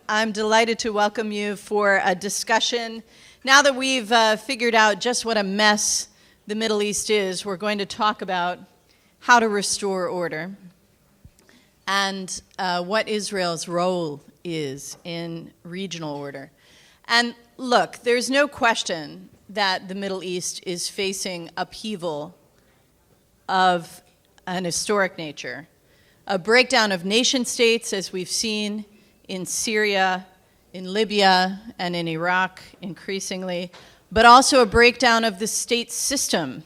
I'm delighted to welcome you for a discussion. Now that we've figured out just what a mess the Middle East is, we're going to talk about how to restore order and what Israel's role is in regional order. And look, there's no question that the Middle East is facing upheaval of an historic nature. A breakdown of nation states, as we've seen in Syria, in Libya, and in Iraq increasingly, but also a breakdown of the state system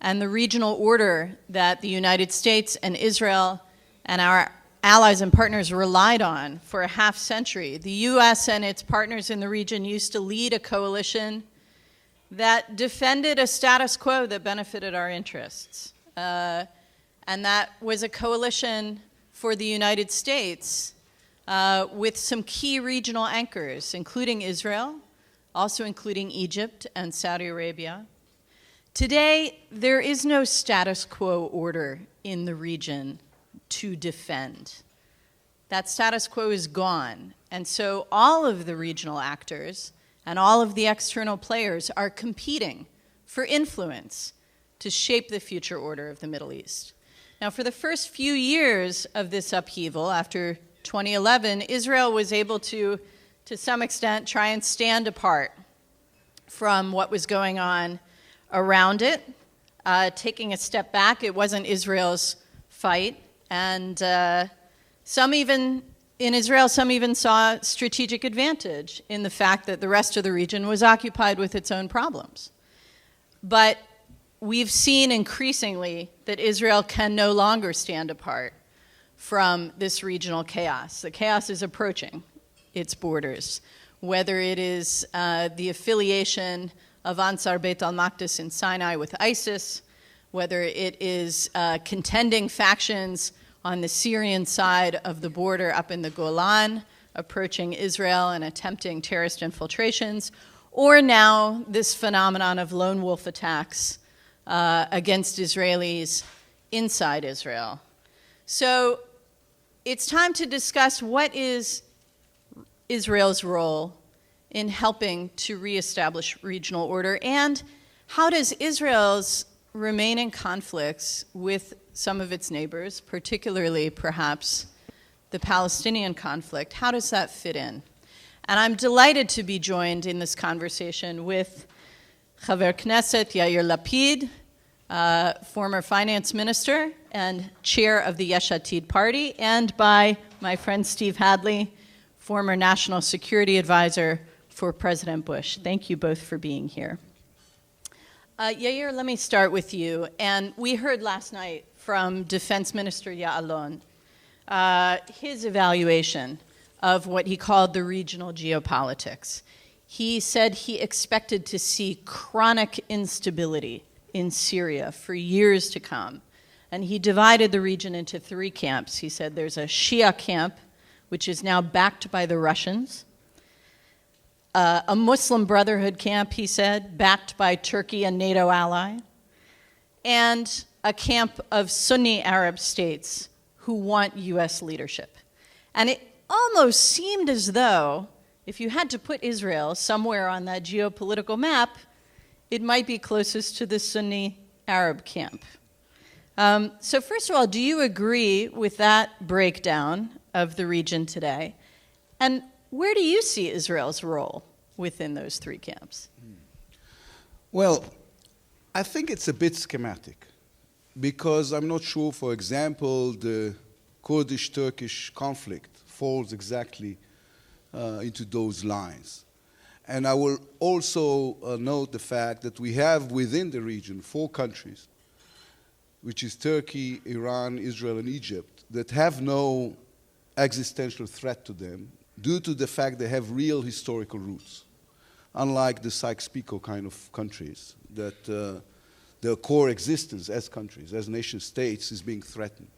and the regional order that the United States and Israel and our allies and partners relied on for a half century. The U.S. and its partners in the region used to lead a coalition that defended a status quo that benefited our interests. And that was a coalition for the United States with some key regional anchors, including Israel, also including Egypt and Saudi Arabia. Today, there is no status quo order in the region to defend. That status quo is gone. And so all of the regional actors and all of the external players are competing for influence to shape the future order of the Middle East. Now, for the first few years of this upheaval, after 2011, Israel was able to some extent, try and stand apart from what was going on around it, taking a step back. It wasn't Israel's fight. And some even saw strategic advantage in the fact that the rest of the region was occupied with its own problems. But we've seen increasingly that Israel can no longer stand apart from this regional chaos. The chaos is approaching its borders, whether it is the affiliation of Ansar Beit al-Maqdis in Sinai with ISIS, whether it is contending factions on the Syrian side of the border up in the Golan, approaching Israel and attempting terrorist infiltrations, or now this phenomenon of lone wolf attacks against Israelis inside Israel. So it's time to discuss what is Israel's role in helping to reestablish regional order, and how does Israel's remaining conflicts with some of its neighbors, particularly perhaps the Palestinian conflict, how does that fit in? And I'm delighted to be joined in this conversation with Chaver Knesset Yair Lapid, former finance minister and chair of the Yesh Atid party, and by my friend Steve Hadley, former national security advisor for President Bush. Thank you both for being here. Yair, let me start with you. And we heard last night from Defense Minister Ya'alon his evaluation of what he called the regional geopolitics. He said he expected to see chronic instability in Syria for years to come. And he divided the region into three camps. He said there's a Shia camp, which is now backed by the Russians, a Muslim Brotherhood camp, he said, backed by Turkey, a NATO ally, and a camp of Sunni Arab states who want U.S. leadership. And it almost seemed as though if you had to put Israel somewhere on that geopolitical map, it might be closest to the Sunni Arab camp. So first of all, do you agree with that breakdown of the region today? And where do you see Israel's role within those three camps? Well, I think it's a bit schematic, because I'm not sure, for example, the Kurdish-Turkish conflict falls exactly into those lines. And I will also note the fact that we have within the region 4 countries, which is Turkey, Iran, Israel, and Egypt, that have no existential threat to them due to the fact they have real historical roots, unlike the Sykes-Picot kind of countries that their core existence as countries, as nation states, is being threatened.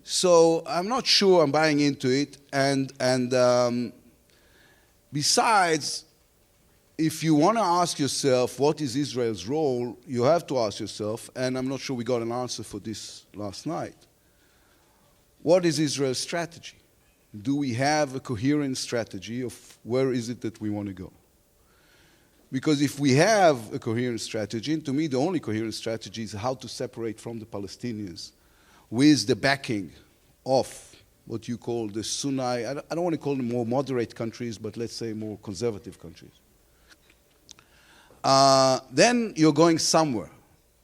So I'm not sure I'm buying into it. And besides, if you want to ask yourself what is Israel's role, you have to ask yourself, and I'm not sure we got an answer for this last night, what is Israel's strategy? do we have a coherent strategy of where is it that we want to go? Because if we have a coherent strategy, and to me the only coherent strategy is how to separate from the Palestinians with the backing of what you call the Sunni, I don't want to call them more moderate countries, but let's say more conservative countries. Then you're going somewhere.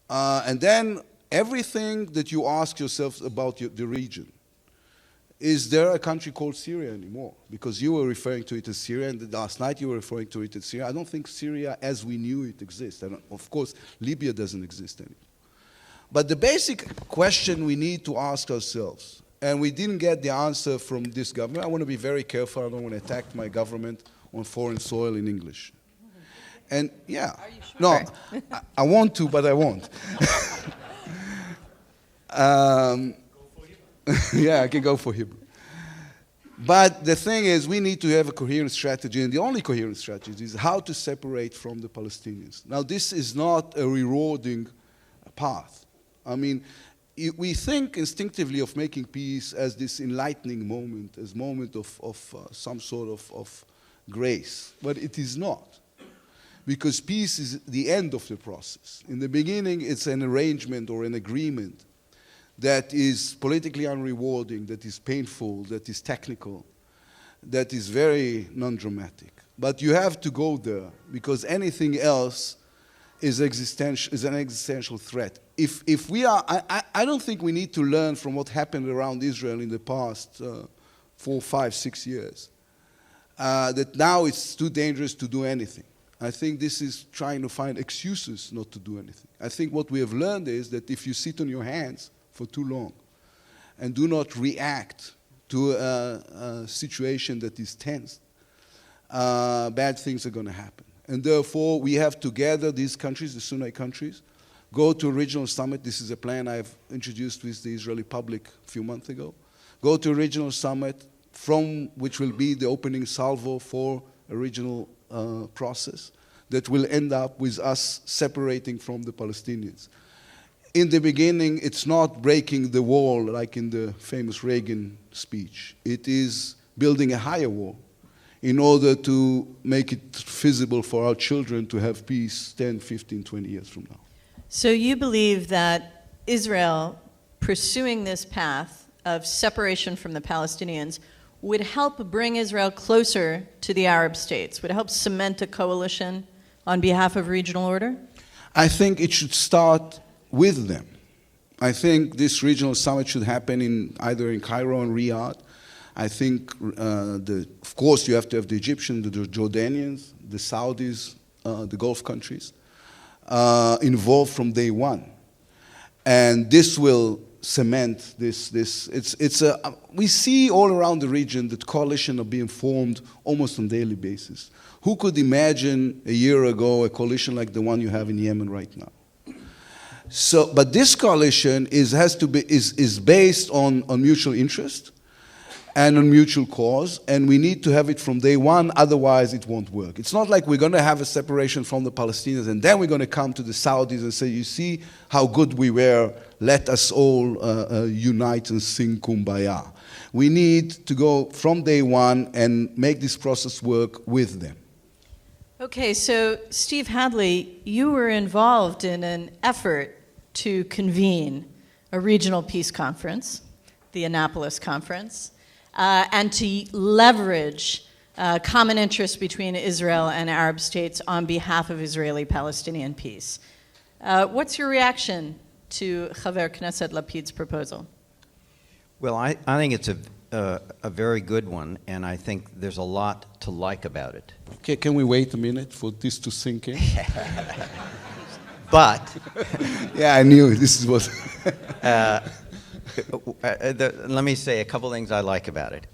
And then everything that you ask yourself about the region, is there a country called Syria anymore? Because you were referring to it as Syria, and last night you were referring to it as Syria. I don't think Syria as we knew it exists. And of course, Libya doesn't exist anymore. But the basic question we need to ask ourselves, and we didn't get the answer from this government. I want to be very careful. I don't want to attack my government on foreign soil in English. And yeah, Are you sure? no, I want to, but I won't. Yeah, I can go for Hebrew. But the thing is, we need to have a coherent strategy, and the only coherent strategy is how to separate from the Palestinians. Now, this is not a rewarding path. I mean, we think instinctively of making peace as this enlightening moment, as a moment of some sort of grace, but it is not. Because peace is the end of the process. In the beginning, it's an arrangement or an agreement that is politically unrewarding, that is painful, that is technical, that is very non-dramatic. But you have to go there, because anything else is an existential threat. If we are, I don't think we need to learn from what happened around Israel in the past 4, 5, 6 years, that now it's too dangerous to do anything. I think this is trying to find excuses not to do anything. I think what we have learned is that if you sit on your hands for too long and do not react to a situation that is tense, bad things are going to happen. And therefore, we have to gather these countries, the Sunni countries, go to a regional summit. This is a plan I've introduced with the Israeli public a few months ago. Go to a regional summit from which will be the opening salvo for a regional process that will end up with us separating from the Palestinians. In the beginning, it's not breaking the wall like in the famous Reagan speech. It is building a higher wall in order to make it feasible for our children to have peace 10, 15, 20 years from now. So you believe that Israel pursuing this path of separation from the Palestinians would help bring Israel closer to the Arab states, would help cement a coalition on behalf of regional order? I think it should start with them. I think this regional summit should happen either in Cairo and Riyadh. I think, of course, you have to have the Egyptians, the Jordanians, the Saudis, the Gulf countries involved from day one. And this will cement this. We see all around the region that coalitions are being formed almost on a daily basis. Who could imagine a year ago a coalition like the one you have in Yemen right now? So, but this coalition is based on mutual interest and on mutual cause, and we need to have it from day one, otherwise it won't work. It's not like we're going to have a separation from the Palestinians and then we're going to come to the Saudis and say, you see how good we were, let us all unite and sing Kumbaya. We need to go from day one and make this process work with them. Okay, so Steve Hadley, you were involved in an effort to convene a regional peace conference, the Annapolis Conference, and to leverage common interests between Israel and Arab states on behalf of Israeli-Palestinian peace. What's your reaction to Chaver Knesset Lapid's proposal? Well, I think it's a very good one, and I think there's a lot to like about it. Okay, can we wait a minute for this to sink in? But yeah, I knew this is what. Let me say a couple things I like about it.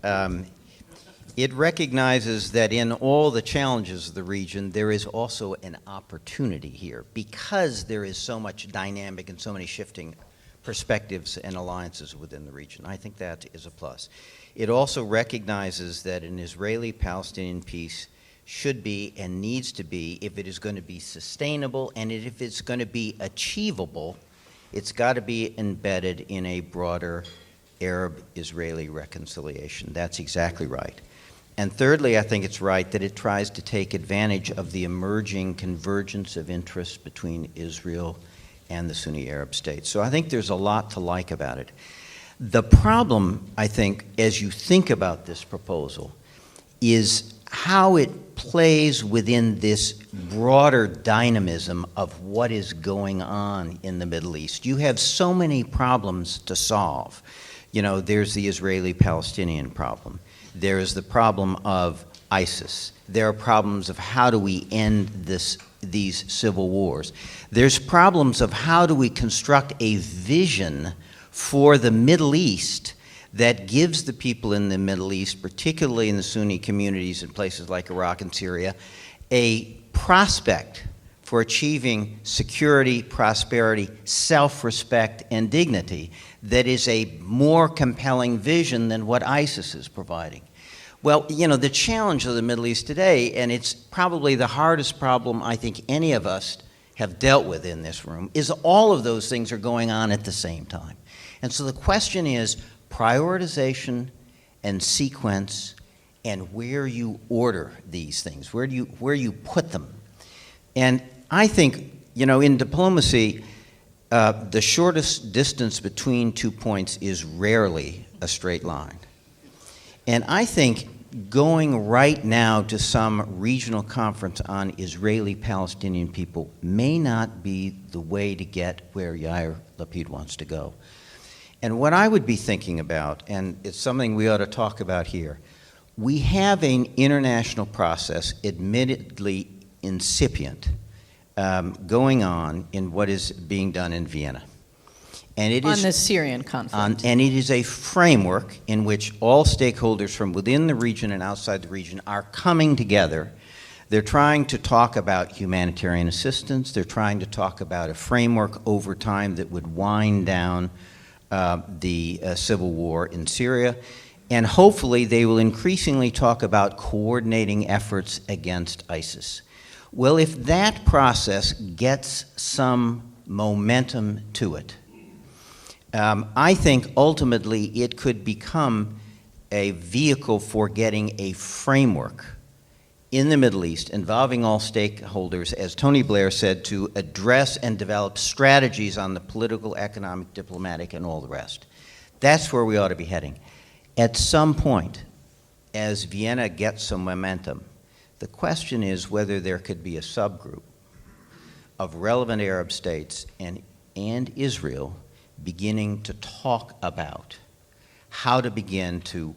It recognizes that in all the challenges of the region, there is also an opportunity here because there is so much dynamic and so many shifting perspectives and alliances within the region. I think that is a plus. It also recognizes that an Israeli-Palestinian peace should be and needs to be, if it is going to be sustainable and if it's going to be achievable, it's got to be embedded in a broader Arab-Israeli reconciliation. That's exactly right. And thirdly, I think it's right that it tries to take advantage of the emerging convergence of interests between Israel and the Sunni Arab states. So I think there's a lot to like about it. The problem, I think, as you think about this proposal, is how it plays within this broader dynamism of what is going on in the Middle East. You have so many problems to solve. You know, there's the Israeli-Palestinian problem. There is the problem of ISIS. There are problems of how do we end these civil wars. There's problems of how do we construct a vision for the Middle East that gives the people in the Middle East, particularly in the Sunni communities in places like Iraq and Syria, a prospect for achieving security, prosperity, self-respect, and dignity that is a more compelling vision than what ISIS is providing. Well, you know, the challenge of the Middle East today, and it's probably the hardest problem I think any of us have dealt with in this room, is all of those things are going on at the same time. And so the question is prioritization and sequence and where you order these things, where you put them. And I think, you know, in diplomacy, the shortest distance between 2 points is rarely a straight line. And I think going right now to some regional conference on Israeli-Palestinian people may not be the way to get where Yair Lapid wants to go. And what I would be thinking about, and it's something we ought to talk about here, we have an international process, admittedly incipient, going on in what is being done in Vienna. And it is on the Syrian conflict. And it is a framework in which all stakeholders from within the region and outside the region are coming together. They're trying to talk about humanitarian assistance. They're trying to talk about a framework over time that would wind down the civil war in Syria. And hopefully they will increasingly talk about coordinating efforts against ISIS. Well, if that process gets some momentum to it, I think ultimately it could become a vehicle for getting a framework in the Middle East involving all stakeholders, as Tony Blair said, to address and develop strategies on the political, economic, diplomatic, and all the rest. That's where we ought to be heading. At some point, as Vienna gets some momentum, the question is whether there could be a subgroup of relevant Arab states and Israel beginning to talk about how to begin to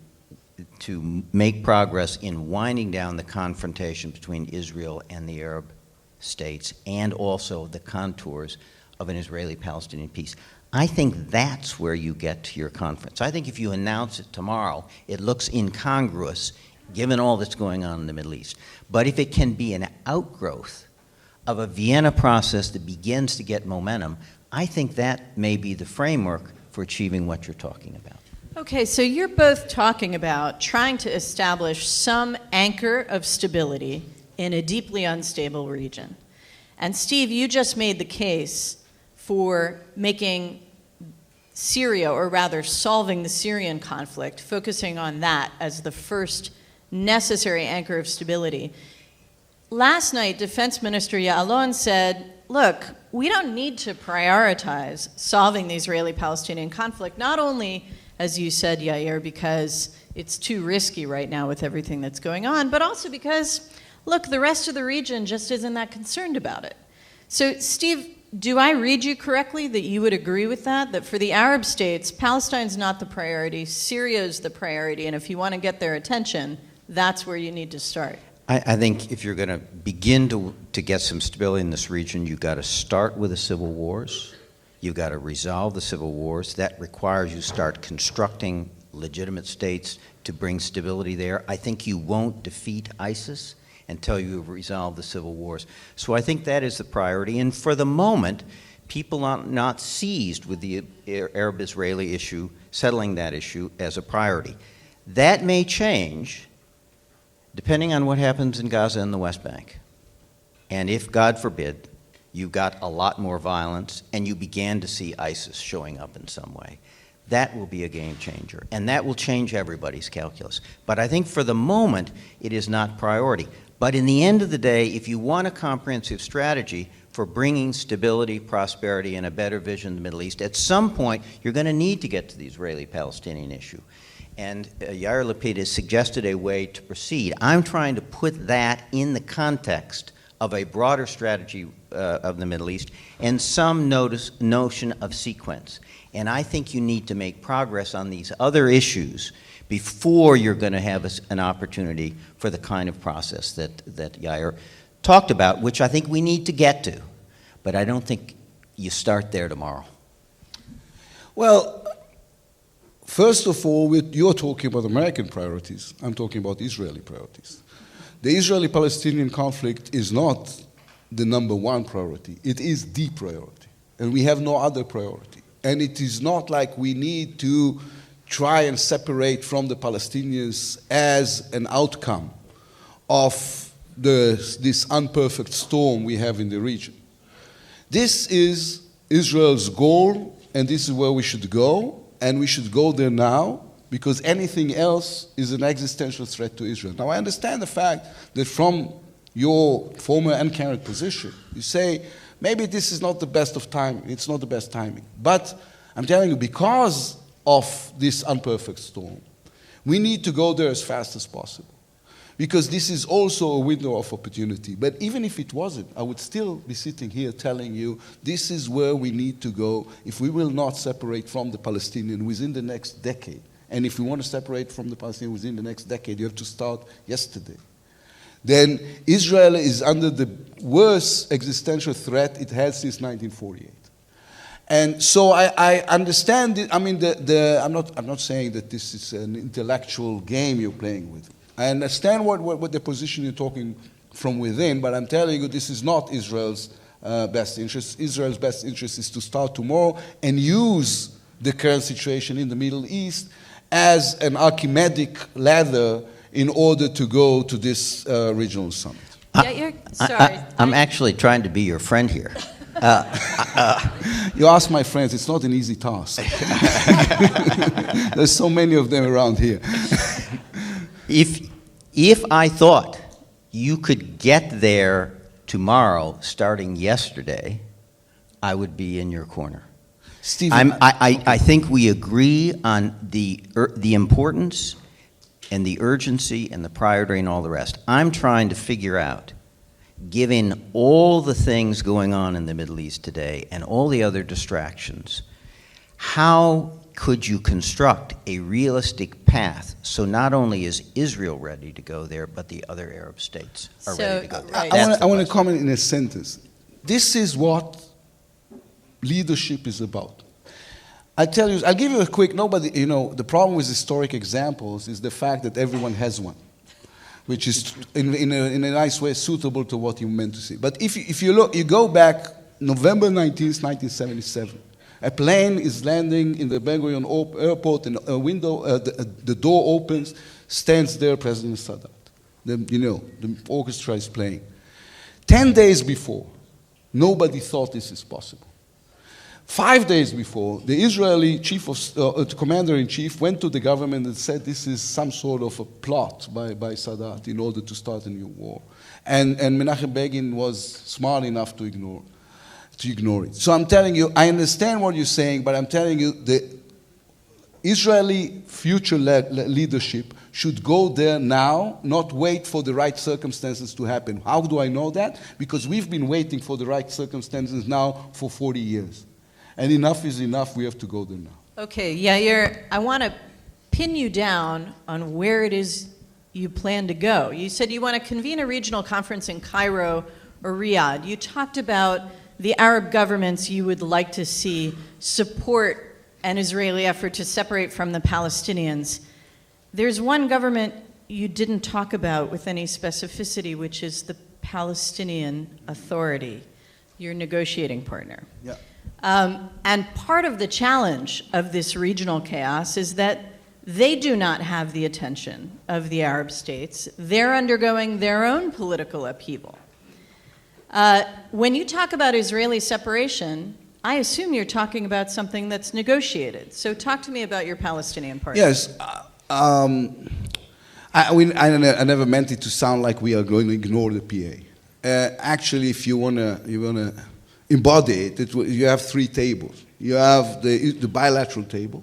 make progress in winding down the confrontation between Israel and the Arab states and also the contours of an Israeli-Palestinian peace. I think that's where you get to your conference. I think if you announce it tomorrow, it looks incongruous given all that's going on in the Middle East. But if it can be an outgrowth of a Vienna process that begins to get momentum, I think that may be the framework for achieving what you're talking about. Okay, so you're both talking about trying to establish some anchor of stability in a deeply unstable region. And Steve, you just made the case for making Syria, or rather solving the Syrian conflict, focusing on that as the first necessary anchor of stability. Last night, Defense Minister Ya'alon said, look, we don't need to prioritize solving the Israeli-Palestinian conflict, not only, as you said, Yair, because it's too risky right now with everything that's going on, but also because, look, the rest of the region just isn't that concerned about it. So, Steve, do I read you correctly that you would agree with that? That for the Arab states, Palestine's not the priority, Syria is the priority, and if you want to get their attention, that's where you need to start. I think if you're going to begin to get some stability in this region, you've got to start with the civil wars. You've got to resolve the civil wars. That requires you start constructing legitimate states to bring stability there. I think you won't defeat ISIS until you've resolved the civil wars. So I think that is the priority. And for the moment, people are not seized with the Arab-Israeli issue, settling that issue as a priority. That may change depending on what happens in Gaza and the West Bank. And if, God forbid, you've got a lot more violence and you began to see ISIS showing up in some way, that will be a game changer. And that will change everybody's calculus. But I think for the moment, it is not priority. But in the end of the day, if you want a comprehensive strategy for bringing stability, prosperity, and a better vision in the Middle East, at some point, you're going to need to get to the Israeli-Palestinian issue. And Yair Lapid has suggested a way to proceed. I'm trying to put that in the context of a broader strategy of the Middle East and some notion of sequence. And I think you need to make progress on these other issues before you're going to have an opportunity for the kind of process that Yair talked about, which I think we need to get to. But I don't think you start there tomorrow. Well, first of all, you're talking about American priorities. I'm talking about Israeli priorities. The Israeli-Palestinian conflict is not the number one priority. It is the priority. And we have no other priority. And it is not like we need to try and separate from the Palestinians as an outcome of this unperfect storm we have in the region. This is Israel's goal, and this is where we should go, and we should go there now, because anything else is an existential threat to Israel. Now, I understand the fact that from your former and current position, you say, maybe this is not the best of time, it's not the best timing. But I'm telling you, because of this unperfect storm, we need to go there as fast as possible. Because this is also a window of opportunity. But even if it wasn't, I would still be sitting here telling you, this is where we need to go if we will not separate from the Palestinians within the next decade. And if we want to separate from the Palestinians within the next decade, you have to start yesterday. Then Israel is under the worst existential threat it has since 1948. And so I understand it. I mean, I'm not saying that this is an intellectual game you're playing with. I understand what the position you're talking from within, but I'm telling you this is not Israel's best interest. Israel's best interest is to start tomorrow and use the current situation in the Middle East as an Archimedes ladder in order to go to this regional summit. Yeah, sorry. I'm actually trying to be your friend here. You ask my friends, it's not an easy task. There's so many of them around here. If I thought you could get there tomorrow, starting yesterday, I would be in your corner. Stephen, I think we agree on the importance and the urgency and the priority and all the rest. I'm trying to figure out, given all the things going on in the Middle East today and all the other distractions, how could you construct a realistic path so not only is Israel ready to go there, but the other Arab states are ready to go there? I want to comment in a sentence. This is what leadership is about. I'll give you a quick, the problem with historic examples is the fact that everyone has one, which is in a nice way suitable to what you meant to say. But if you look, you go back November 19th, 1977. A plane is landing in the Ben Gurion airport, and a window, the door opens, stands there President Sadat. The orchestra is playing. 10 days before, nobody thought this is possible. 5 days before, the Israeli commander-in-chief went to the government and said this is some sort of a plot by Sadat in order to start a new war. And Menachem Begin was smart enough to ignore it. So I'm telling you, I understand what you're saying, but I'm telling you the Israeli future leadership should go there now, not wait for the right circumstances to happen. How do I know that? Because we've been waiting for the right circumstances now for 40 years. And enough is enough, we have to go there now. Okay, Yair, I want to pin you down on where it is you plan to go. You said you want to convene a regional conference in Cairo or Riyadh. You talked about the Arab governments you would like to see support an Israeli effort to separate from the Palestinians. There's one government you didn't talk about with any specificity, which is the Palestinian Authority, your negotiating partner. Yeah. And part of the challenge of this regional chaos is that they do not have the attention of the Arab states. They're undergoing their own political upheaval. When you talk about Israeli separation, I assume you're talking about something that's negotiated. So talk to me about your Palestinian partner. Yes. I never meant it to sound like we are going to ignore the PA. Actually, if you wanna embody it, you have three tables. You have the bilateral table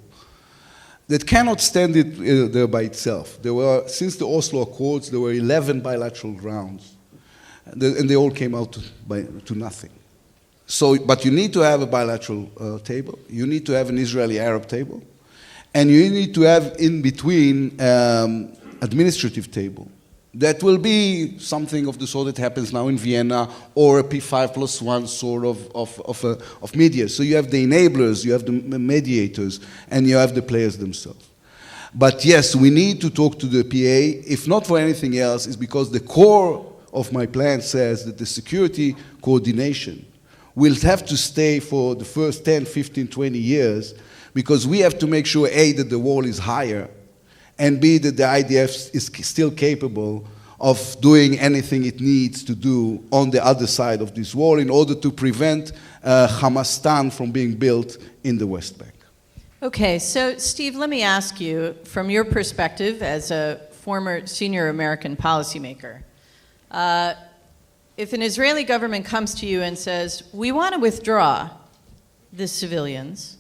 that cannot stand it there by itself. Since the Oslo Accords, there were 11 bilateral rounds, and they all came out to nothing. So, but you need to have a bilateral table. You need to have an Israeli-Arab table, and you need to have in between administrative table. That will be something of the sort that happens now in Vienna, or a P5+1 sort of media. So you have the enablers, you have the mediators, and you have the players themselves. But yes, we need to talk to the PA, if not for anything else, is because the core of my plan says that the security coordination will have to stay for the first 10, 15, 20 years, because we have to make sure, A, that the wall is higher, and B, that the IDF is still capable of doing anything it needs to do on the other side of this wall in order to prevent Hamastan from being built in the West Bank. Okay, so Steve, let me ask you, from your perspective as a former senior American policymaker, if an Israeli government comes to you and says, we want to withdraw the civilians,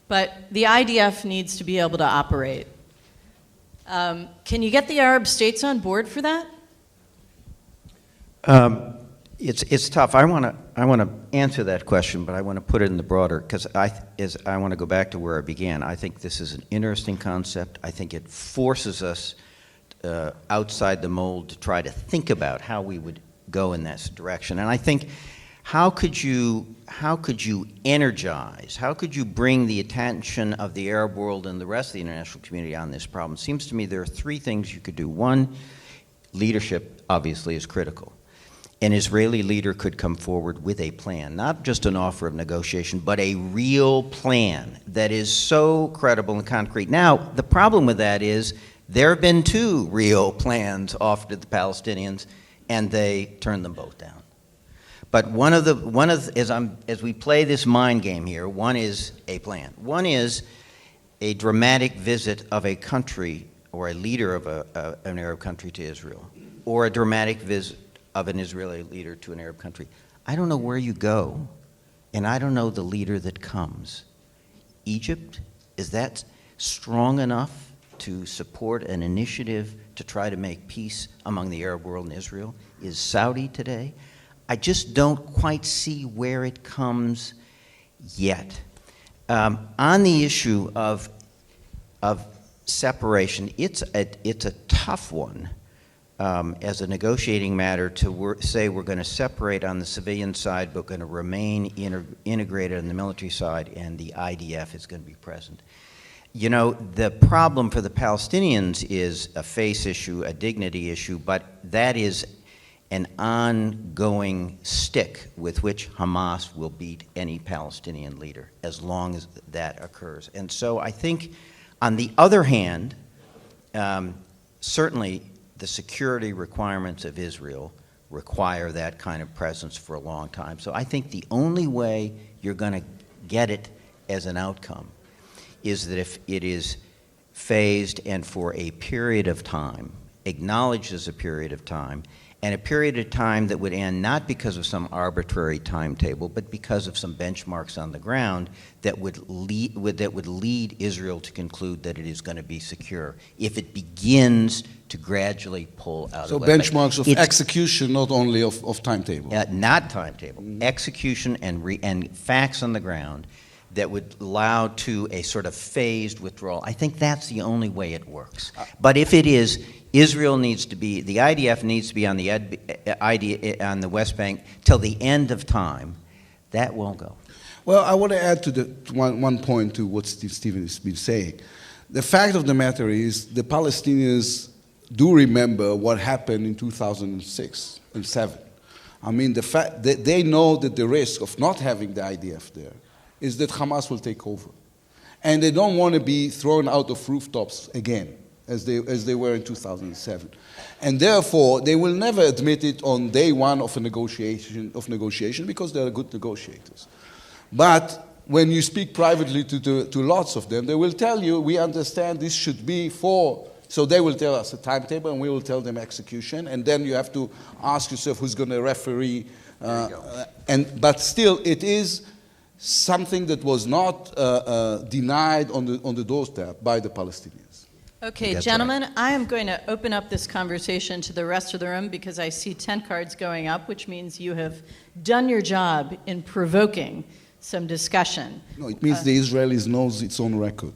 but the IDF needs to be able to operate, can you get the Arab states on board for that? It's tough. I want to answer that question, but I want to put it in the broader, because I want to go back to where I began. I think this is an interesting concept. I think it forces us outside the mold to try to think about how we would go in this direction. And I think, how could you energize, how could you bring the attention of the Arab world and the rest of the international community on this problem? It seems to me there are three things you could do. One, leadership obviously is critical. An Israeli leader could come forward with a plan, not just an offer of negotiation, but a real plan that is so credible and concrete. Now, the problem with that is there have been two real plans offered to the Palestinians, and they turned them both down. But as we play this mind game here, one is a plan. One is a dramatic visit of a country or a leader of an Arab country to Israel, or a dramatic visit of an Israeli leader to an Arab country. I don't know where you go, and I don't know the leader that comes. Egypt, is that strong enough to support an initiative to try to make peace among the Arab world and Israel? Is Saudi today? I just don't quite see where it comes yet. On the issue of separation, it's a tough one as a negotiating matter to say we're going to separate on the civilian side, but going to remain integrated on the military side, and the IDF is going to be present. You know, the problem for the Palestinians is a face issue, a dignity issue, but that is an ongoing stick with which Hamas will beat any Palestinian leader as long as that occurs. And so I think, on the other hand, certainly the security requirements of Israel require that kind of presence for a long time. So I think the only way you're going to get it as an outcome is that if it is phased and for a period of time, acknowledged as a period of time, and a period of time that would end not because of some arbitrary timetable, but because of some benchmarks on the ground that would lead Israel to conclude that it is going to be secure if it begins to gradually pull out so of the West Bank. Benchmarks of execution, not only of timetable. Not timetable, execution and facts on the ground that would allow to a sort of phased withdrawal. I think that's the only way it works. But if it is, Israel needs to be, the IDF needs to be on the West Bank till the end of time, that won't go. Well, I want to add to one point to what Stephen has been saying. The fact of the matter is the Palestinians do remember what happened in 2006 and 2007. I mean, the fact that they know that the risk of not having the IDF there is that Hamas will take over. And they don't want to be thrown out of rooftops again, as they were in 2007. And therefore, they will never admit it on day one of a negotiation because they are good negotiators. But when you speak privately to lots of them, they will tell you, we understand this should be for, so they will tell us a timetable and we will tell them execution, and then you have to ask yourself who's going to referee. But still, it is something that was not denied on the doorstep by the Palestinians. Okay, That's gentlemen, I am going to open up this conversation to the rest of the room because I see 10 cards going up, which means you have done your job in provoking some discussion. No, it means the Israelis knows its own record.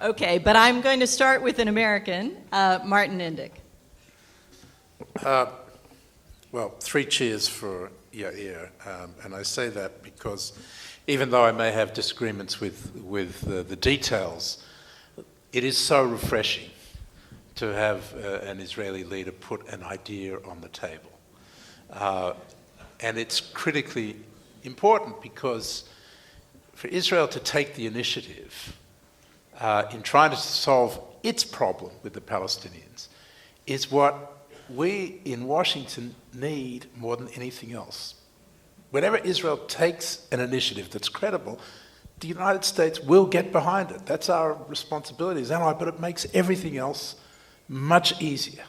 Okay, but I'm going to start with an American, Martin Indyk. Well, 3 cheers for Yair, and I say that because even though I may have disagreements with the details, it is so refreshing to have an Israeli leader put an idea on the table. And it's critically important because for Israel to take the initiative in trying to solve its problem with the Palestinians is what we in Washington need more than anything else. Whenever Israel takes an initiative that's credible, the United States will get behind it. That's our responsibility as ally, but it makes everything else much easier.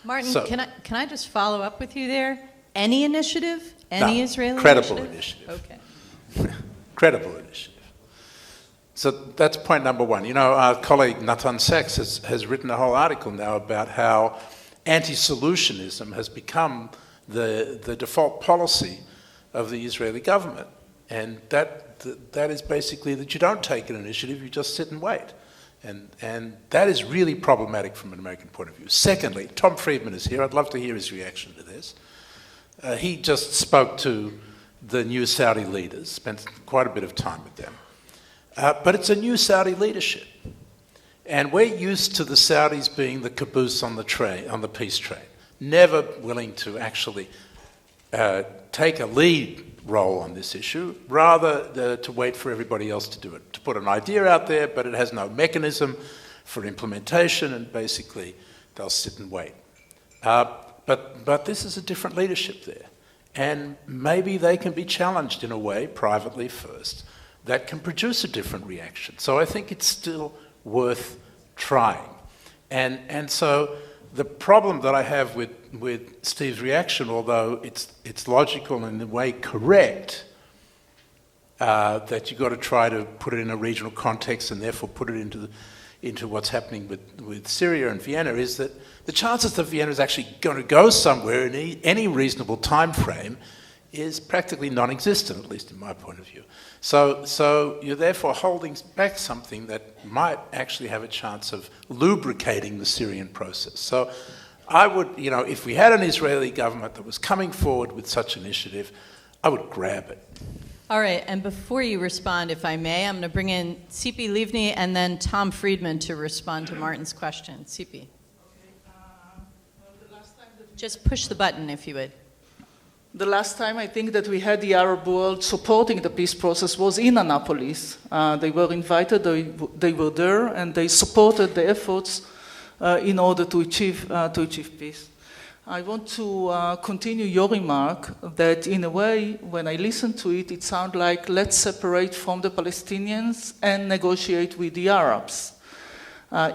Martin, So- can I just follow up with you there? Any initiative? Any No, Israeli credible initiative? initiative. Okay. Credible initiative. So that's point number one. You know, our colleague Natan Sachs has written a whole article now about how anti-solutionism has become the default policy of the Israeli government. And that is basically that you don't take an initiative, you just sit and wait. And that is really problematic from an American point of view. Secondly, Tom Friedman is here. I'd love to hear his reaction to this. He just spoke to the new Saudi leaders, spent quite a bit of time with them. But it's a new Saudi leadership. And we're used to the Saudis being the caboose on the train, on the peace train, never willing to actually take a lead role on this issue, rather to wait for everybody else to do it, to put an idea out there, but it has no mechanism for implementation, and basically they'll sit and wait. But this is a different leadership there, and maybe they can be challenged in a way, privately first, that can produce a different reaction. So I think it's still worth trying. And so the problem that I have with Steve's reaction, although it's logical and in a way correct, that you've got to try to put it in a regional context and therefore put it into what's happening with Syria and Vienna, is that the chances that Vienna is actually going to go somewhere in any reasonable time frame is practically non-existent, at least in my point of view. So you're therefore holding back something that might actually have a chance of lubricating the Syrian process. So I would, if we had an Israeli government that was coming forward with such an initiative, I would grab it. All right, and before you respond, if I may, I'm going to bring in Tzipi Livni and then Tom Friedman to respond to Martin's question. Tzipi. Just push the button, if you would. The last time I think that we had the Arab world supporting the peace process was in Annapolis. They were invited, they were there, and they supported the efforts in order to achieve peace. I want to continue your remark that in a way, when I listen to it, it sounds like let's separate from the Palestinians and negotiate with the Arabs.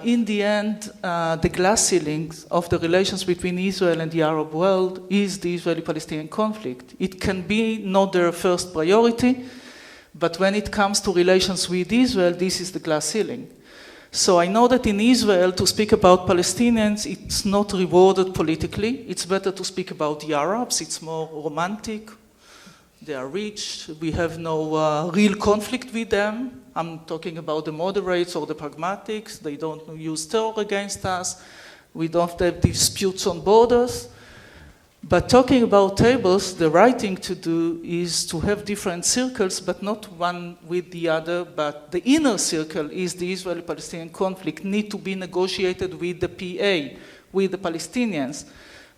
In the end, the glass ceiling of the relations between Israel and the Arab world is the Israeli-Palestinian conflict. It can be not their first priority, but when it comes to relations with Israel, this is the glass ceiling. So I know that in Israel, to speak about Palestinians, it's not rewarded politically. It's better to speak about the Arabs. It's more romantic. They are rich. We have no real conflict with them. I'm talking about the moderates or the pragmatics. They don't use terror against us. We don't have disputes on borders. But talking about tables, the right thing to do is to have different circles, but not one with the other. But the inner circle is the Israeli-Palestinian conflict, need to be negotiated with the PA, with the Palestinians,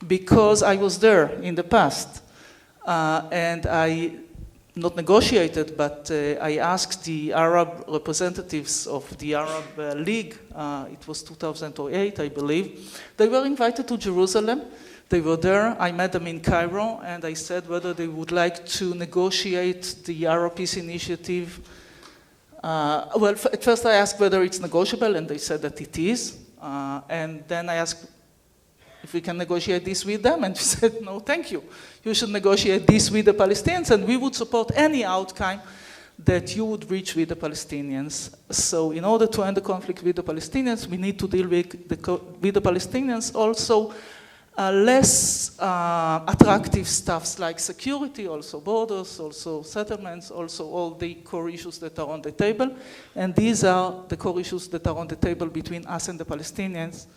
because I was there in the past. And I not negotiated, but I asked the Arab representatives of the Arab League, it was 2008, I believe. They were invited to Jerusalem. They were there. I met them in Cairo, and I said whether they would like to negotiate the Arab Peace Initiative. At first I asked whether it's negotiable, and they said that it is. And then I asked if we can negotiate this with them, and she said, no, thank you. You should negotiate this with the Palestinians, and we would support any outcome that you would reach with the Palestinians. So in order to end the conflict with the Palestinians, we need to deal with the Palestinians also less attractive stuffs like security, also borders, also settlements, also all the core issues that are on the table. And these are the core issues that are on the table between us and the Palestinians.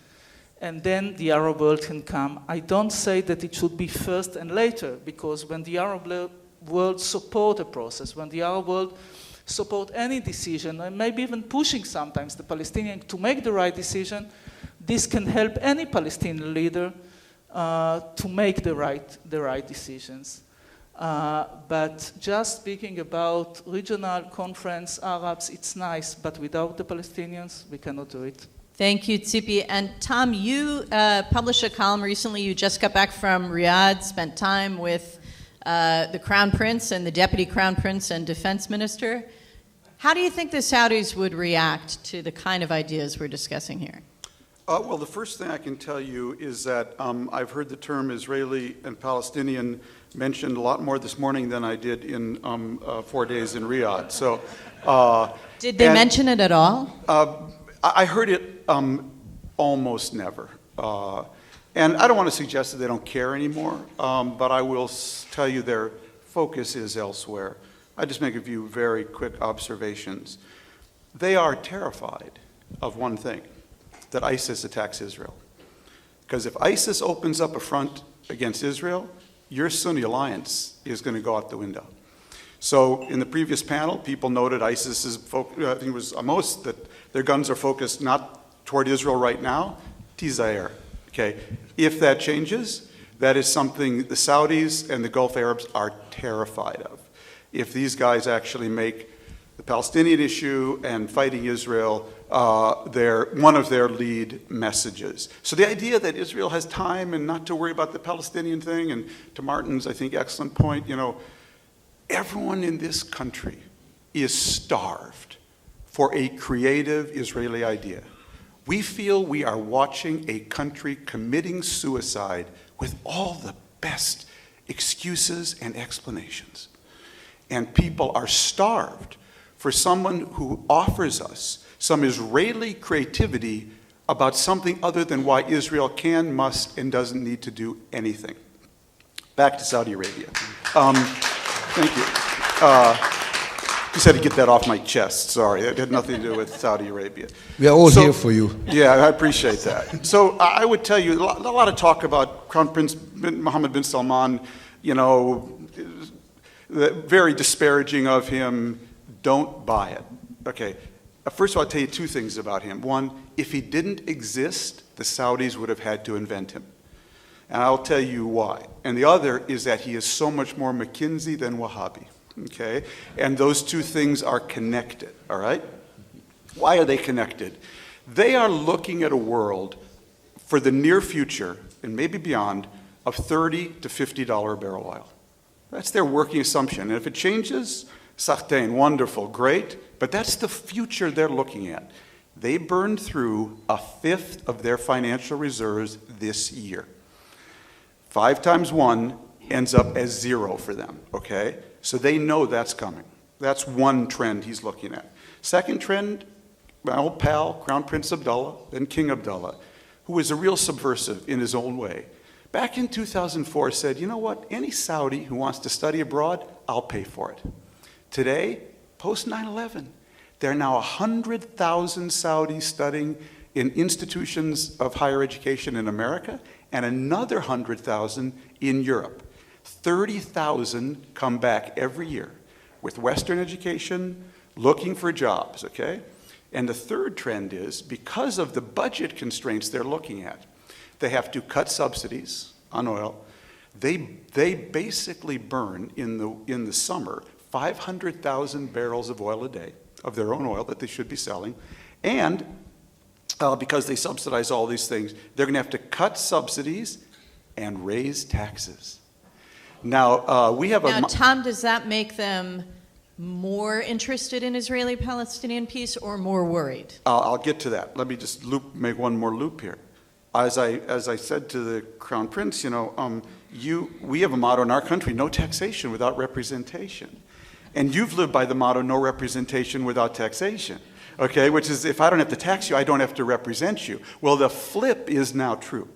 And then the Arab world can come. I don't say that it should be first and later, because when the Arab world support a process, when the Arab world support any decision, and maybe even pushing sometimes the Palestinians to make the right decision, this can help any Palestinian leader to make the right decisions. But just speaking about regional conference Arabs, it's nice, but without the Palestinians, we cannot do it. Thank you, Tzipi. And Tom, you published a column recently. You just got back from Riyadh, spent time with the Crown Prince and the Deputy Crown Prince and Defense Minister. How do you think the Saudis would react to the kind of ideas we're discussing here? Well, the first thing I can tell you is that I've heard the term Israeli and Palestinian mentioned a lot more this morning than I did in 4 days in Riyadh. So, did they mention it at all? I heard it almost never. And I don't want to suggest that they don't care anymore, but I will tell you their focus is elsewhere. I just make a few very quick observations. They are terrified of one thing, that ISIS attacks Israel. Because if ISIS opens up a front against Israel, your Sunni alliance is going to go out the window. So in the previous panel, people noted ISIS's, I think it was Amos, that their guns are focused not toward Israel right now, Yair. Okay, if that changes, that is something the Saudis and the Gulf Arabs are terrified of. If these guys actually make the Palestinian issue and fighting Israel one of their lead messages. So the idea that Israel has time and not to worry about the Palestinian thing, and to Martin's, I think, excellent point, everyone in this country is starved for a creative Israeli idea. We feel we are watching a country committing suicide with all the best excuses and explanations. And people are starved for someone who offers us some Israeli creativity about something other than why Israel can, must, and doesn't need to do anything. Back to Saudi Arabia. Thank you. Just had to get that off my chest, sorry. It had nothing to do with Saudi Arabia. We are all here for you. Yeah, I appreciate that. So I would tell you, a lot of talk about Crown Prince Mohammed bin Salman, very disparaging of him. Don't buy it. Okay. First of all, I'll tell you two things about him. One, if he didn't exist, the Saudis would have had to invent him. And I'll tell you why. And the other is that he is so much more McKinsey than Wahhabi. Okay? And those two things are connected, all right? Why are they connected? They are looking at a world for the near future, and maybe beyond, of $30 to $50 a barrel oil. That's their working assumption. And if it changes, Sartain, wonderful, great, but that's the future they're looking at. They burned through a fifth of their financial reserves this year. 5 times 1 ends up as 0 for them, okay? So they know that's coming. That's one trend he's looking at. Second trend, my old pal, Crown Prince Abdullah, then King Abdullah, who was a real subversive in his own way. Back in 2004 said, you know what, any Saudi who wants to study abroad, I'll pay for it. Today, post 9/11, there are now 100,000 Saudis studying in institutions of higher education in America and another 100,000 in Europe. 30,000 come back every year with Western education, looking for jobs, okay? And the third trend is, because of the budget constraints they're looking at, they have to cut subsidies on oil. They basically burn in the summer 500,000 barrels of oil a day, of their own oil that they should be selling. And because they subsidize all these things, they're going to have to cut subsidies and raise taxes. Now, we have Now, Tom, does that make them more interested in Israeli-Palestinian peace or more worried? I'll get to that. Let me just make one more loop here. As I said to the Crown Prince, we have a motto in our country, no taxation without representation. And you've lived by the motto, no representation without taxation, okay? Which is, if I don't have to tax you, I don't have to represent you. Well, the flip is now true,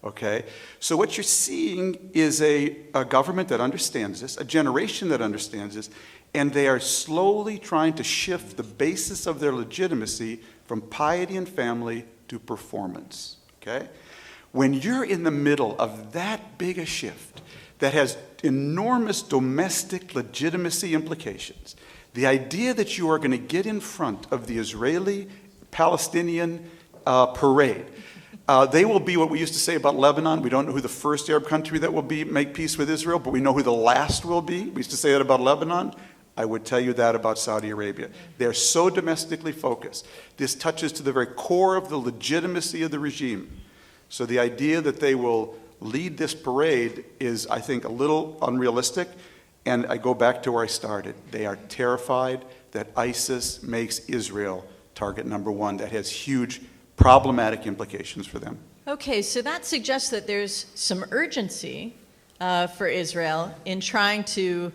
okay? So what you're seeing is a government that understands this, a generation that understands this, and they are slowly trying to shift the basis of their legitimacy from piety and family to performance, okay? When you're in the middle of that big a shift that has enormous domestic legitimacy implications, the idea that you are going to get in front of the Israeli-Palestinian parade, they will be what we used to say about Lebanon. We don't know who the first Arab country that will be make peace with Israel, but we know who the last will be. We used to say that about Lebanon. I would tell you that about Saudi Arabia. They're so domestically focused. This touches to the very core of the legitimacy of the regime. So the idea that they will lead this parade is, I think, a little unrealistic. And I go back to where I started. They are terrified that ISIS makes Israel target number one. That has huge problematic implications for them. Okay, so that suggests that there's some urgency for Israel in trying to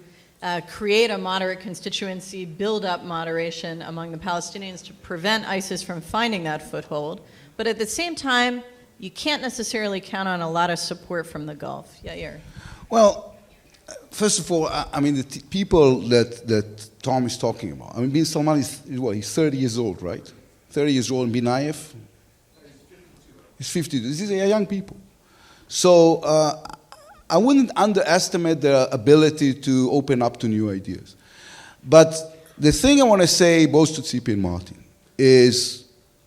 create a moderate constituency, build up moderation among the Palestinians to prevent ISIS from finding that foothold. But at the same time, you can't necessarily count on a lot of support from the Gulf. Yair. Well, first of all, I mean, the people that Tom is talking about. I mean, bin Salman is, what, he's 30 years old, right? 30 years old, and bin Nayef? He's 52. These are young people. So I wouldn't underestimate their ability to open up to new ideas. But the thing I want to say, both to Tzipi and Martin, is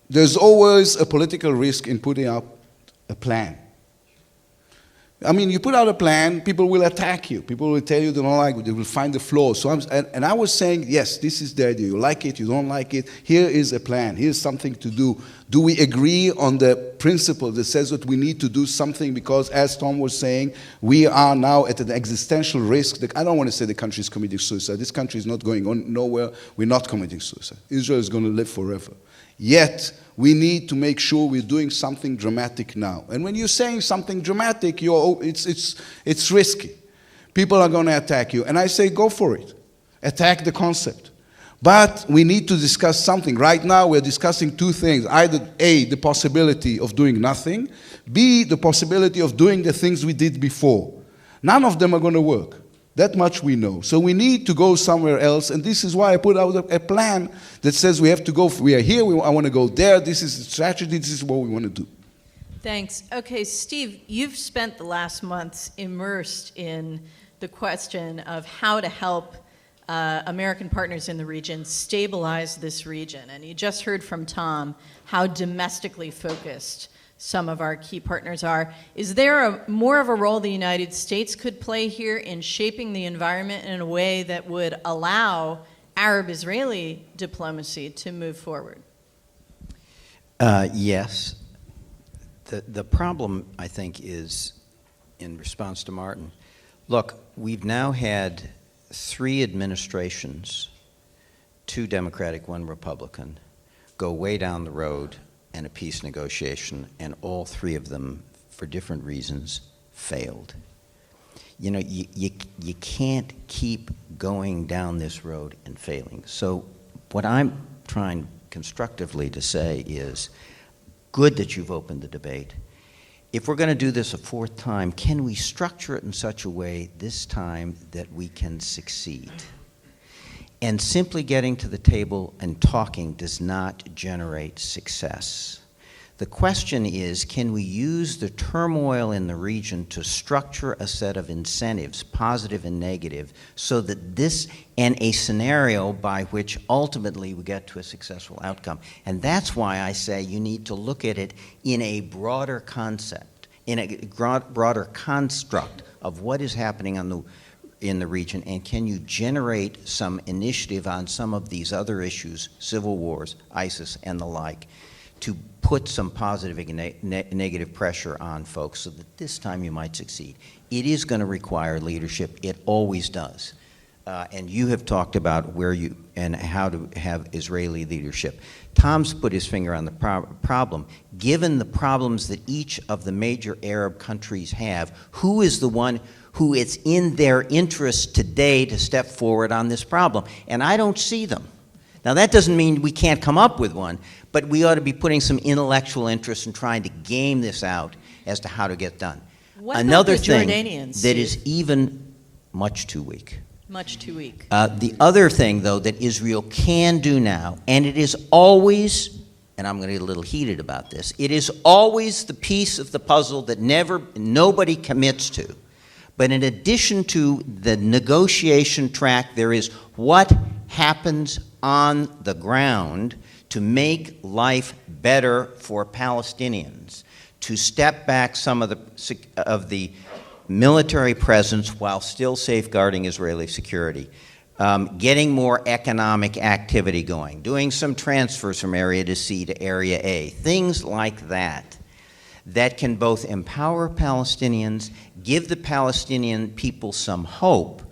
there's always a political risk in putting up a plan. I mean, you put out a plan, people will attack you. People will tell you they don't like it. They will find the flaws. So and I was saying, yes, this is the idea. You like it, you don't like it. Here is a plan. Here's something to do. Do we agree on the principle that says that we need to do something because, as Tom was saying, we are now at an existential risk. I don't want to say the country is committing suicide. This country is not going on nowhere. We're not committing suicide. Israel is going to live forever. Yet, we need to make sure we're doing something dramatic now. And when you're saying something dramatic, it's risky. People are going to attack you. And I say, go for it. Attack the concept. But we need to discuss something. Right now, we're discussing two things. Either A, the possibility of doing nothing. B, the possibility of doing the things we did before. None of them are going to work. That much we know. So we need to go somewhere else, and this is why I put out a plan that says we have to go, we are here, I want to go there, this is the strategy, this is what we want to do. Thanks. Okay, Steve, you've spent the last months immersed in the question of how to help American partners in the region stabilize this region. And you just heard from Tom how domestically focused some of our key partners are. Is there more of a role the United States could play here in shaping the environment in a way that would allow Arab-Israeli diplomacy to move forward? Yes. The problem, I think, is, in response to Martin, look, we've now had 3 administrations, 2 Democratic, 1 Republican, go way down the road and a peace negotiation, and all 3 of them, for different reasons, failed. You know, you can't keep going down this road and failing. So what I'm trying constructively to say is, good that you've opened the debate. If we're going to do this a 4th time, can we structure it in such a way this time that we can succeed? And simply getting to the table and talking does not generate success. The question is, can we use the turmoil in the region to structure a set of incentives, positive and negative, so that this, and a scenario by which ultimately we get to a successful outcome? And that's why I say you need to look at it in a broader concept, in a broader construct of what is happening in the region, and can you generate some initiative on some of these other issues, civil wars, ISIS, and the like, to put some positive and negative pressure on folks so that this time you might succeed. It is going to require leadership. It always does. And you have talked about where you and how to have Israeli leadership. Tom's put his finger on the problem. Given the problems that each of the major Arab countries have, who is the one who it's in their interest today to step forward on this problem? And I don't see them. Now, that doesn't mean we can't come up with one, but we ought to be putting some intellectual interest in trying to game this out as to how to get done. What about Another the thing Jordanians, that is even much too weak. Much too weak. The other thing, though, that Israel can do now, and it is always, and I'm going to get a little heated about this, it is always the piece of the puzzle that nobody commits to. But in addition to the negotiation track, there is what happens on the ground to make life better for Palestinians, to step back some of the military presence while still safeguarding Israeli security, getting more economic activity going, doing some transfers from Area to C to Area A, things like that, that can both empower Palestinians, give the Palestinian people some hope,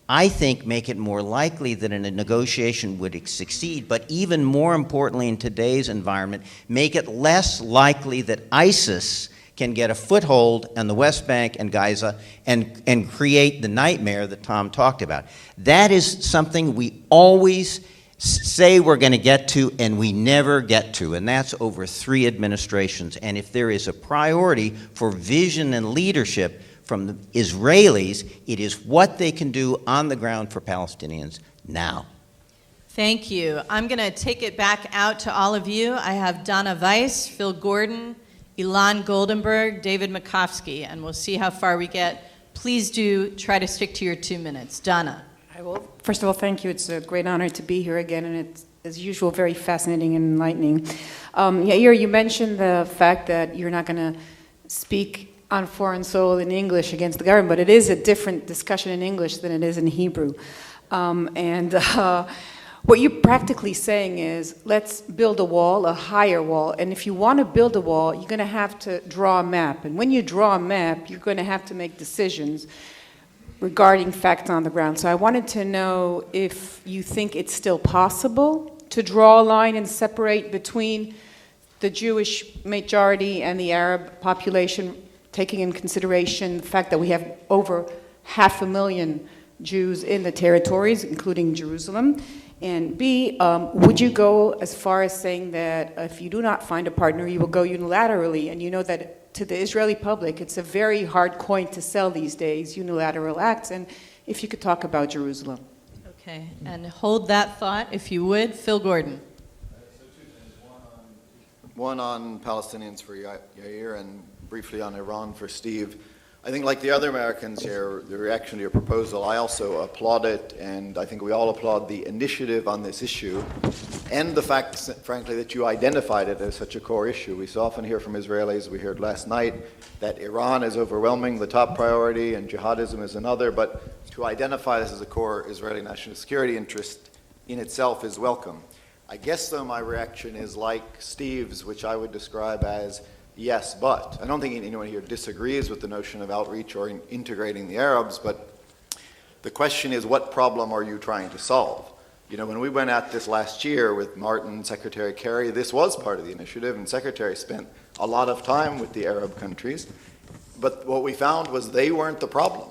I think make it more likely that a negotiation would succeed, but even more importantly in today's environment, make it less likely that ISIS can get a foothold on the West Bank and Gaza and create the nightmare that Tom talked about. That is something we always say we're going to get to and we never get to, and that's over 3 administrations. And if there is a priority for vision and leadership from the Israelis, it is what they can do on the ground for Palestinians now. Thank you. I'm going to take it back out to all of you. I have Donna Weiss, Phil Gordon, Ilan Goldenberg, David Makovsky, and we'll see how far we get. Please do try to stick to your 2 minutes. Donna. I will. First of all, thank you. It's a great honor to be here again, and it's, as usual, very fascinating and enlightening. Yair, you mentioned the fact that you're not going to speak on foreign soil in English against the government, but it is a different discussion in English than it is in Hebrew. What you're practically saying is, let's build a wall, a higher wall, and if you want to build a wall, you're going to have to draw a map. And when you draw a map, you're going to have to make decisions regarding facts on the ground. So I wanted to know if you think it's still possible to draw a line and separate between the Jewish majority and the Arab population, taking in consideration the fact that we have over 500,000 Jews in the territories, including Jerusalem. And B, would you go as far as saying that if you do not find a partner, you will go unilaterally? And you know that to the Israeli public, it's a very hard coin to sell these days, unilateral acts. And if you could talk about Jerusalem. Okay, and hold that thought, if you would. Phil Gordon. So 2 things. One on Palestinians for Yair and briefly on Iran for Steve. I think like the other Americans here, the reaction to your proposal, I also applaud it, and I think we all applaud the initiative on this issue and the fact, frankly, that you identified it as such a core issue. We so often hear from Israelis, we heard last night, that Iran is overwhelming the top priority and jihadism is another, but to identify this as a core Israeli national security interest in itself is welcome. I guess, though, my reaction is like Steve's, which I would describe as yes, but. I don't think anyone here disagrees with the notion of outreach or integrating the Arabs, but the question is, what problem are you trying to solve? You know, when we went at this last year with Martin, Secretary Kerry, this was part of the initiative, and Secretary spent a lot of time with the Arab countries, but what we found was they weren't the problem.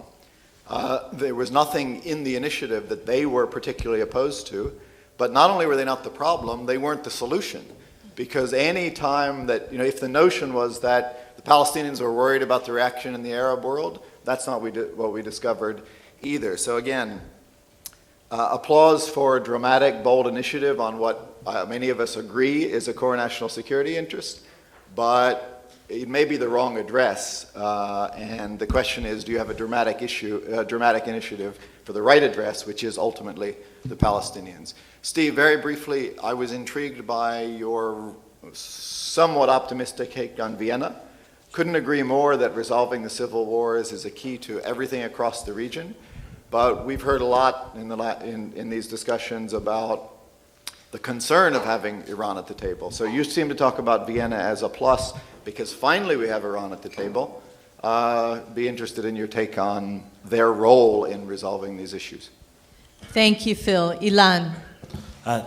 There was nothing in the initiative that they were particularly opposed to, but not only were they not the problem, they weren't the solution. Because any time that, you know, if the notion was that the Palestinians were worried about the reaction in the Arab world, that's not what we discovered either. So again, applause for a dramatic, bold initiative on what many of us agree is a core national security interest, but it may be the wrong address. And the question is, do you have a dramatic initiative for the right address, which is ultimately the Palestinians? Steve, very briefly, I was intrigued by your somewhat optimistic take on Vienna. Couldn't agree more that resolving the civil wars is a key to everything across the region. But we've heard a lot in these discussions about the concern of having Iran at the table. So you seem to talk about Vienna as a plus because finally we have Iran at the table. Be interested in your take on their role in resolving these issues. Thank you, Phil. Ilan.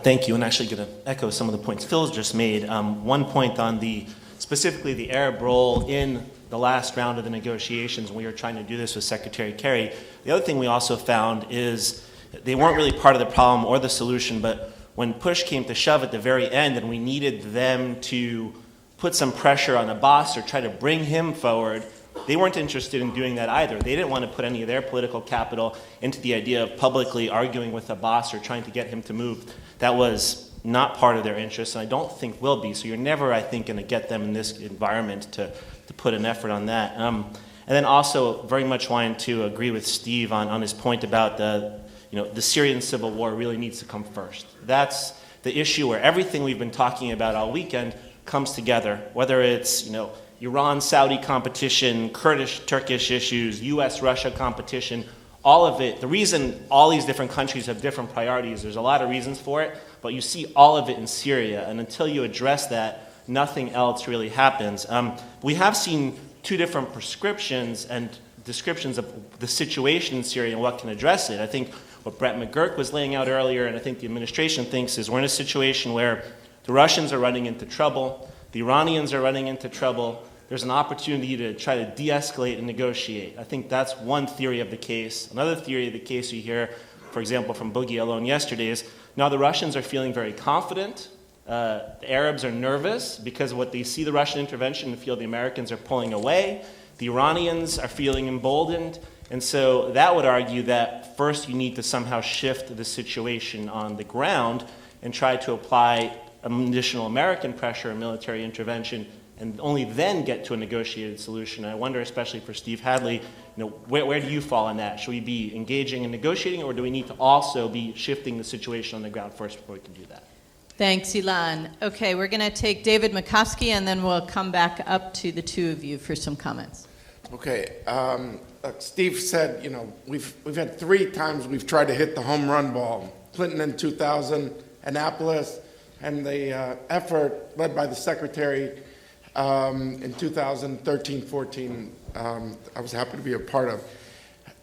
Thank you, and actually going to echo some of the points Phil's just made. One point on specifically the Arab role in the last round of the negotiations when we were trying to do this with Secretary Kerry. The other thing we also found is they weren't really part of the problem or the solution, but when push came to shove at the very end and we needed them to put some pressure on Abbas or try to bring him forward, they weren't interested in doing that either. They didn't want to put any of their political capital into the idea of publicly arguing with Abbas or trying to get him to move. That was not part of their interest, and I don't think will be. So you're never, I think, going to get them in this environment to put an effort on that. And then also very much wanted to agree with Steve on his point about the Syrian civil war really needs to come first. That's the issue where everything we've been talking about all weekend comes together, whether it's Iran-Saudi competition, Kurdish-Turkish issues, U.S.-Russia competition, all of it. The reason all these different countries have different priorities, there's a lot of reasons for it, but you see all of it in Syria, and until you address that, nothing else really happens. We have seen two different prescriptions and descriptions of the situation in Syria and what can address it. I think what Brett McGurk was laying out earlier, and I think the administration thinks, is we're in a situation where the Russians are running into trouble, the Iranians are running into trouble, there's an opportunity to try to de-escalate and negotiate. I think that's one theory of the case. Another theory of the case you hear, for example, from Boogie alone yesterday is, now the Russians are feeling very confident. The Arabs are nervous because what they see the Russian intervention and feel the Americans are pulling away. The Iranians are feeling emboldened. And so that would argue that first you need to somehow shift the situation on the ground and try to apply additional American pressure and military intervention and only then get to a negotiated solution. I wonder, especially for Steve Hadley, where do you fall on that? Should we be engaging and negotiating, or do we need to also be shifting the situation on the ground first before we can do that? Thanks, Ilan. Okay, we're going to take David McCoskey, and then we'll come back up to the two of you for some comments. Okay. Steve said, we've had 3 times we've tried to hit the home run ball. Clinton in 2000, Annapolis, and the effort led by the Secretary in 2013-14, I was happy to be a part of.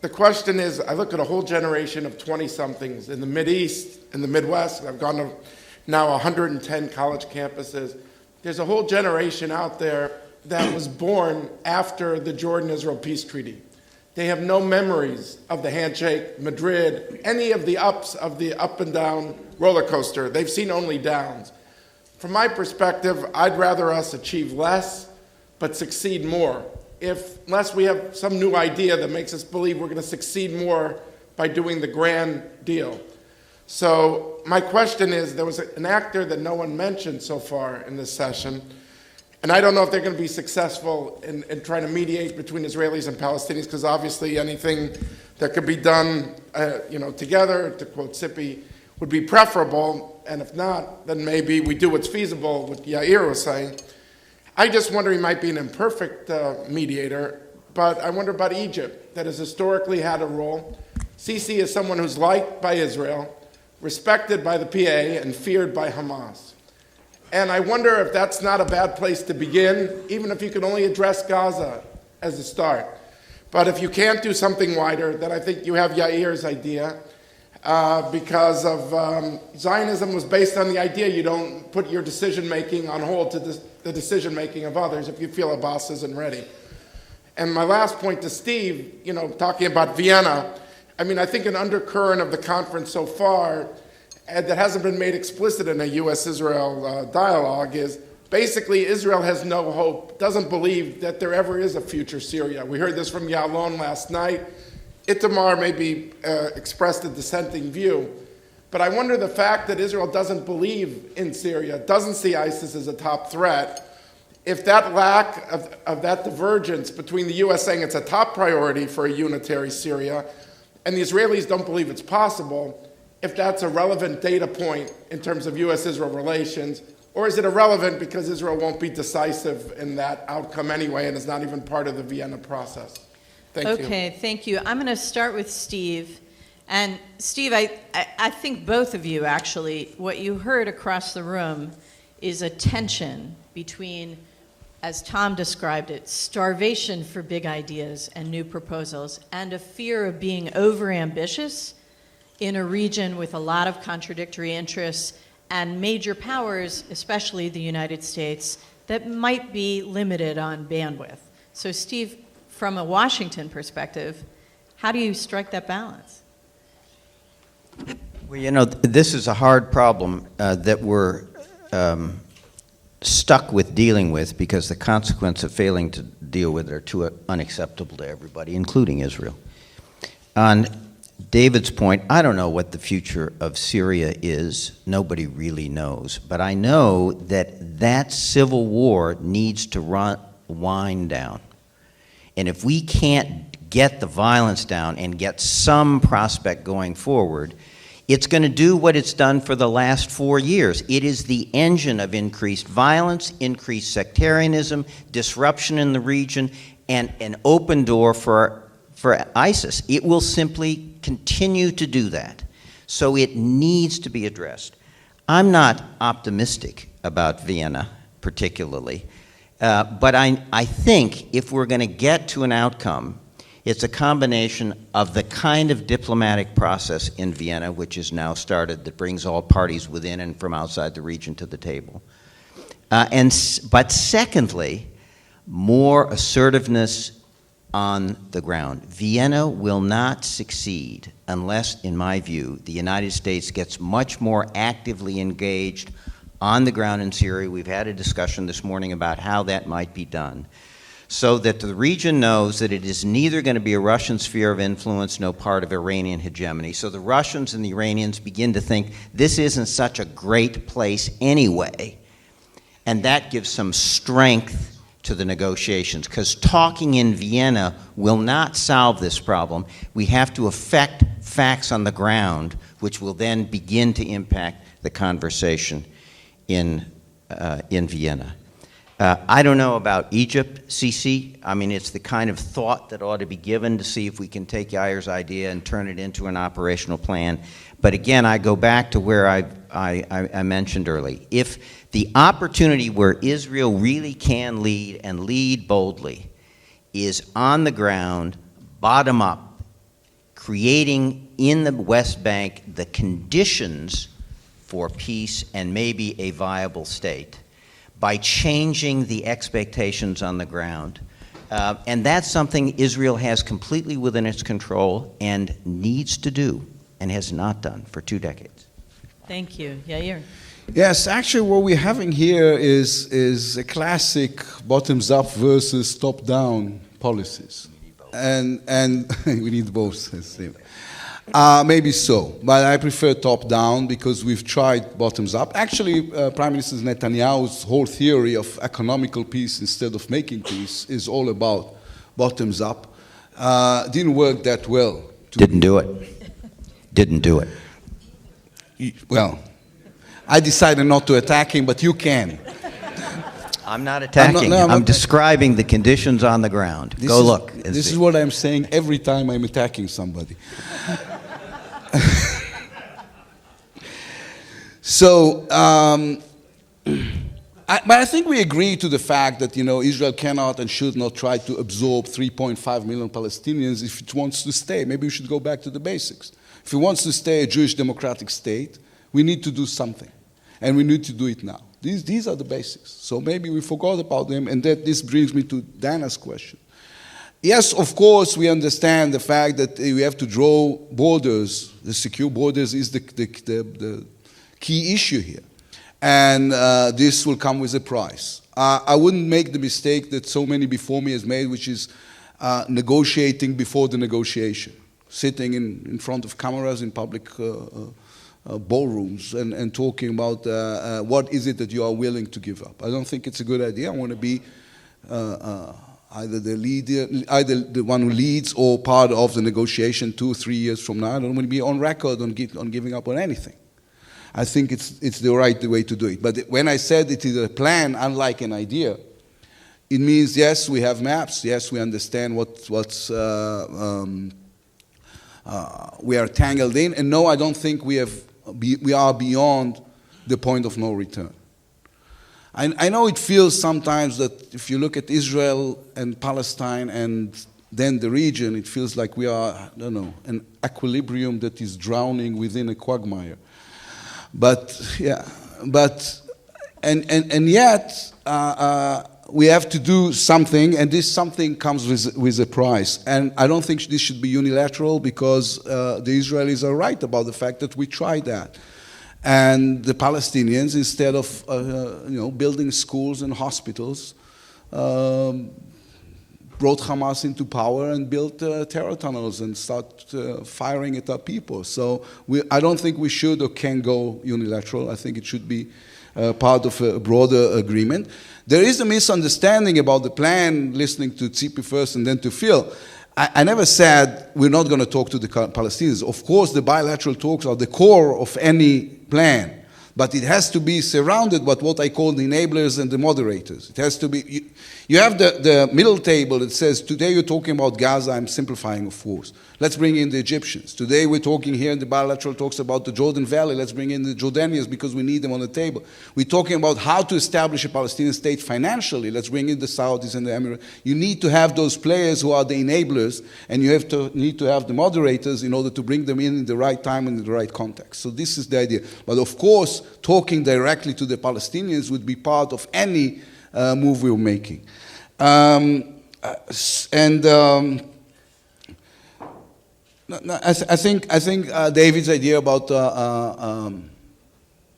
The question is, I look at a whole generation of 20-somethings in the Mideast, in the Midwest. I've gone to now 110 college campuses. There's a whole generation out there that was born after the Jordan-Israel peace treaty. They have no memories of the handshake, Madrid, any of the ups of the up and down roller coaster. They've seen only downs. From my perspective, I'd rather us achieve less, but succeed more. Unless we have some new idea that makes us believe we're going to succeed more by doing the grand deal. So my question is, there was an actor that no one mentioned so far in this session, and I don't know if they're going to be successful in trying to mediate between Israelis and Palestinians, because obviously anything that could be done together, to quote Sippy, would be preferable, and if not, then maybe we do what's feasible, what Yair was saying. I just wonder, he might be an imperfect mediator, but I wonder about Egypt, that has historically had a role. Sisi is someone who's liked by Israel, respected by the PA, and feared by Hamas. And I wonder if that's not a bad place to begin, even if you can only address Gaza as a start. But if you can't do something wider, then I think you have Yair's idea, because of Zionism was based on the idea you don't put your decision-making on hold to the decision-making of others if you feel Abbas isn't ready. And my last point to Steve, talking about Vienna, I think an undercurrent of the conference so far that hasn't been made explicit in a U.S.-Israel dialogue is basically Israel has no hope, doesn't believe that there ever is a future Syria. We heard this from Yalon last night. Itamar maybe expressed a dissenting view. But I wonder, the fact that Israel doesn't believe in Syria, doesn't see ISIS as a top threat, if that lack of that divergence between the U.S. saying it's a top priority for a unitary Syria, and the Israelis don't believe it's possible, if that's a relevant data point in terms of U.S.-Israel relations, or is it irrelevant because Israel won't be decisive in that outcome anyway and is not even part of the Vienna process? Thank you. Okay, thank you. I'm going to start with Steve. And Steve, I think both of you actually, what you heard across the room is a tension between, as Tom described it, starvation for big ideas and new proposals, and a fear of being overambitious in a region with a lot of contradictory interests and major powers, especially the United States, that might be limited on bandwidth. So Steve, from a Washington perspective, how do you strike that balance? Well, you know, this is a hard problem that we're stuck with dealing with because the consequences of failing to deal with it are too unacceptable to everybody, including Israel. On David's point, I don't know what the future of Syria is. Nobody really knows. But I know that that civil war needs to wind down. And if we can't get the violence down and get some prospect going forward, it's going to do what it's done for the last 4 years. It is the engine of increased violence, increased sectarianism, disruption in the region, and an open door for ISIS. It will simply continue to do that. So it needs to be addressed. I'm not optimistic about Vienna particularly, but I think if we're going to get to an outcome, it's a combination of the kind of diplomatic process in Vienna, which is now started, that brings all parties within and from outside the region to the table. But secondly, more assertiveness on the ground. Vienna will not succeed unless, in my view, the United States gets much more actively engaged on the ground in Syria. We've had a discussion this morning about how that might be done, so that the region knows that it is neither going to be a Russian sphere of influence, no part of Iranian hegemony. So the Russians and the Iranians begin to think this isn't such a great place anyway, and that gives some strength to the negotiations, because talking in Vienna will not solve this problem. We have to affect facts on the ground, which will then begin to impact the conversation in Vienna. I don't know about Egypt, Sisi. I mean, it's the kind of thought that ought to be given to see if we can take Yair's idea and turn it into an operational plan. But again, I go back to where I mentioned earlier. If the opportunity where Israel really can lead and lead boldly is on the ground, bottom up, creating in the West Bank the conditions for peace and maybe a viable state, by changing the expectations on the ground. And that's something Israel has completely within its control and needs to do and has not done for 2 decades. Thank you. Yair. Yes, actually what we're having here is a classic bottoms-up versus top-down policies. And we need both. Maybe so, but I prefer top-down because we've tried bottoms-up. Actually, Prime Minister Netanyahu's whole theory of economical peace instead of making peace is all about bottoms-up. Didn't work that well. Didn't do it. Well, I decided not to attack him, but you can. I'm not attacking. I'm describing the conditions on the ground. Go look. This is what I'm saying every time I'm attacking somebody. So, but I think we agree to the fact that, Israel cannot and should not try to absorb 3.5 million Palestinians if it wants to stay. Maybe we should go back to the basics. If it wants to stay a Jewish democratic state, we need to do something. And we need to do it now. These are the basics. So maybe we forgot about them, and this brings me to Dana's question. Yes, of course, we understand the fact that we have to draw borders. The secure borders is the key issue here. And this will come with a price. I wouldn't make the mistake that so many before me has made, which is negotiating before the negotiation, sitting in front of cameras in public ballrooms and talking about what is it that you are willing to give up. I don't think it's a good idea. I want to be either the leader, either the one who leads or part of the negotiation 2 or 3 years from now. I don't want to be on record on giving up on anything. I think it's the right way to do it. But when I said it is a plan, unlike an idea, it means, yes, we have maps. Yes, we understand what's we are tangled in. And no, I don't think we are beyond the point of no return. I know it feels sometimes that if you look at Israel and Palestine and then the region, it feels like we are, I don't know, an equilibrium that is drowning within a quagmire. But, yeah, and yet, we have to do something, and this something comes with a price. And I don't think this should be unilateral, because the Israelis are right about the fact that we tried that. And the Palestinians, instead of building schools and hospitals, brought Hamas into power and built terror tunnels and start firing at our people. So I don't think we should or can go unilateral. I think it should be part of a broader agreement. There is a misunderstanding about the plan, listening to Tzipi first and then to Phil. I never said we're not going to talk to the Palestinians. Of course, the bilateral talks are the core of any plan, but it has to be surrounded by what I call the enablers and the moderators. It has to be, you have the middle table that says, today you're talking about Gaza, I'm simplifying, of course. Let's bring in the Egyptians. Today we're talking here in the bilateral talks about the Jordan Valley. Let's bring in the Jordanians because we need them on the table. We're talking about how to establish a Palestinian state financially. Let's bring in the Saudis and the Emirates. You need to have those players who are the enablers, and you need to have the moderators in order to bring them in the right time and in the right context. So this is the idea. But of course, talking directly to the Palestinians would be part of any move we're making. I think David's idea about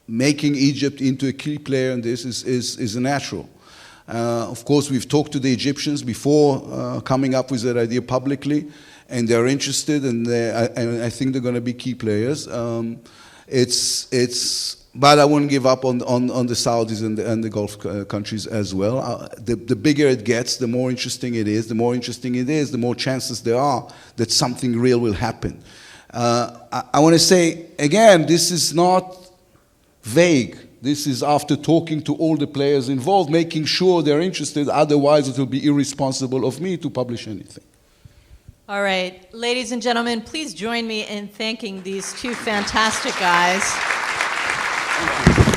making Egypt into a key player in this is natural. Of course, we've talked to the Egyptians before coming up with that idea publicly, and they're interested, and I think they're going to be key players. But I wouldn't give up on the Saudis and the Gulf countries as well. The bigger it gets, the more interesting it is. The more interesting it is, the more chances there are that something real will happen. I want to say, again, this is not vague. This is after talking to all the players involved, making sure they're interested. Otherwise, it will be irresponsible of me to publish anything. All right. Ladies and gentlemen, please join me in thanking these two fantastic guys. Thank you.